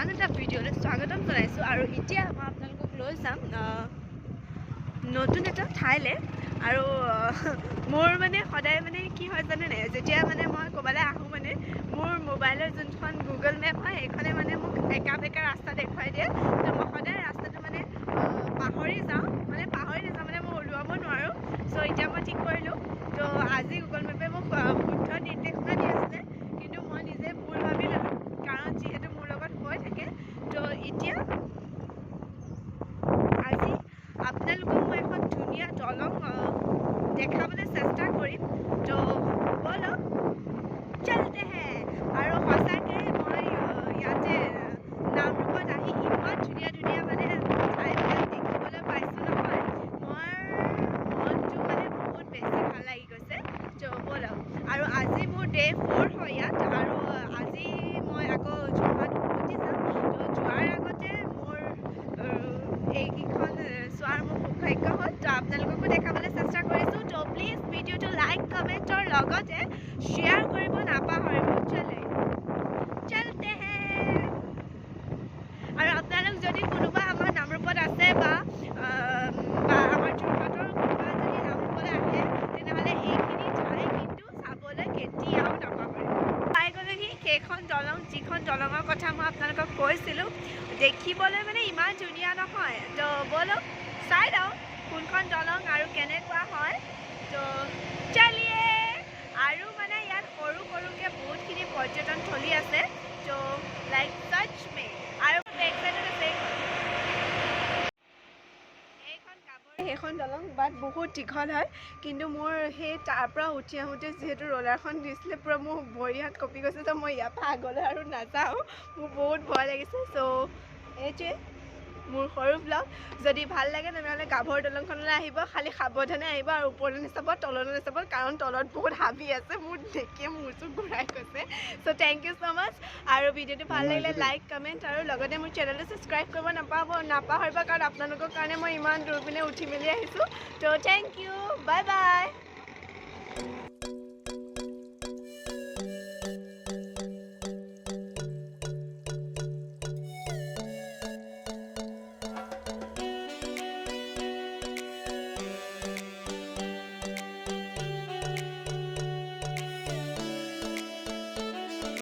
আন এটা ভিডিঅ'লৈ স্বাগতম জনাইছোঁ আৰু এতিয়া মই আপোনালোকক লৈ যাম নতুন এটা ঠাইলৈ আৰু মোৰ মানে সদায় মানে কি হয় জানে নাই যেতিয়া মানে মই ক'ৰবালৈ আহোঁ মানে মোৰ মোবাইলৰ যোনখন গুগল মেপ হয় সেইখনে মানে মোক একা বেকা ৰাস্তা দেখুৱাই দিয়ে তো মই সদায় ৰাস্তাটো মানে পাহৰি যাওঁ মানে মই ওলোৱাব নোৱাৰোঁ চ' এতিয়া মই ঠিক কৰিলোঁ তো আজি গুগল মেপে মোক শুদ্ধ নিৰ্দেশনা দি আছিলে কিন্তু মই নিজে ভুল ভাবি ল'লোঁ কাৰণ যিহেতু মোৰ লগত হৈ থাকে তো এতিয়া আজি আপোনালোকক মই এখন ধুনীয়া দলং দেখাবলৈ চেষ্টা কৰিম তো ব'লক চলতে হে আৰু সঁচাকৈ মই ইয়াতে নামৰূপত আহি ইমান ধুনীয়া ধুনীয়া মানে ঠাইবিলাক দেখিবলৈ পাইছোঁ নহয় মোৰ মনটো মানে বহুত বেছি ভাল লাগি গৈছে তো ব'লক আৰু আজি মোৰ ডে 4 হয় ইয়াত আৰু আজি মই আকৌ যোৰহাট উভতি যাম তো যোৱাৰ আগতে মোৰ এইকেইখন চোৱাৰ মোৰ সৌভাগ্য হ'ল তো আপোনালোককো দেখাবলৈ চেষ্টা কৰিছোঁ তো প্লিজ ভিডিঅ'টো লাইক কমেণ্টৰ লগতে শ্বেয়াৰ কৰিব নাপাহৰিব চলতে হে আৰু আপোনালোক যদি কোনোবা আমাৰ নামৰূপত আছে বা আমাৰ যোৰহাটৰ কোনোবা যদি নামৰূপলৈ আহে তেনেহ'লে এইখিনি ঠাই কিন্তু চাবলৈ কেতিয়াও নাপাহৰিব পাই গ'লেহি সেইখন দলং যিখন দলঙৰ কথা মই আপোনালোকক কৈছিলোঁ দেখিবলৈ মানে ইমান ধুনীয়া নহয় তো ব'লক চাই লওঁ কোনখন দলং আৰু কেনেকুৱা হয় তো চলিয়ে আৰু মানে ইয়াত সৰু সৰুকৈ বহুতখিনি পৰ্যটনথলী আছে তো লাইক টাচ মে আৰু বেক চাইডত আছে সেইখন দলং বাট বহুত দীঘল হয় কিন্তু মোৰ সেই তাৰ পৰা উঠি আহোঁতে যিহেতু ৰ'লাৰখন দিছিলে পূৰা মোৰ ভৰি হাত কঁপি গৈছে তো মই ইয়াৰ পৰা আগলৈ আৰু নাযাওঁ মোৰ বহুত ভয় লাগিছে চ' এইটোৱে মোৰ সৰু ব্লগ যদি ভাল লাগে তেনেহ'লে গাভৰু দলংখনলৈ আহিব খালি সাৱধানে আহিব আৰু ওপৰলৈ নাচাব তললৈ নাচাব কাৰণ তলত বহুত হাবি আছে মোৰ দেখিয়ে মোৰ চোখ ঘূৰাই গৈছে চ' থেংক ইউ ছ' মাছ আৰু ভিডিঅ'টো ভাল লাগিলে লাইক কমেণ্ট আৰু লগতে মোৰ চেনেলটো ছাবস্ক্ৰাইব কৰিব নাপাহৰিব কাৰণ আপোনালোকৰ কাৰণে মই ইমান দূৰ পিনে উঠি মেলি আহিছোঁ ত' থেংক ইউ বাই বাই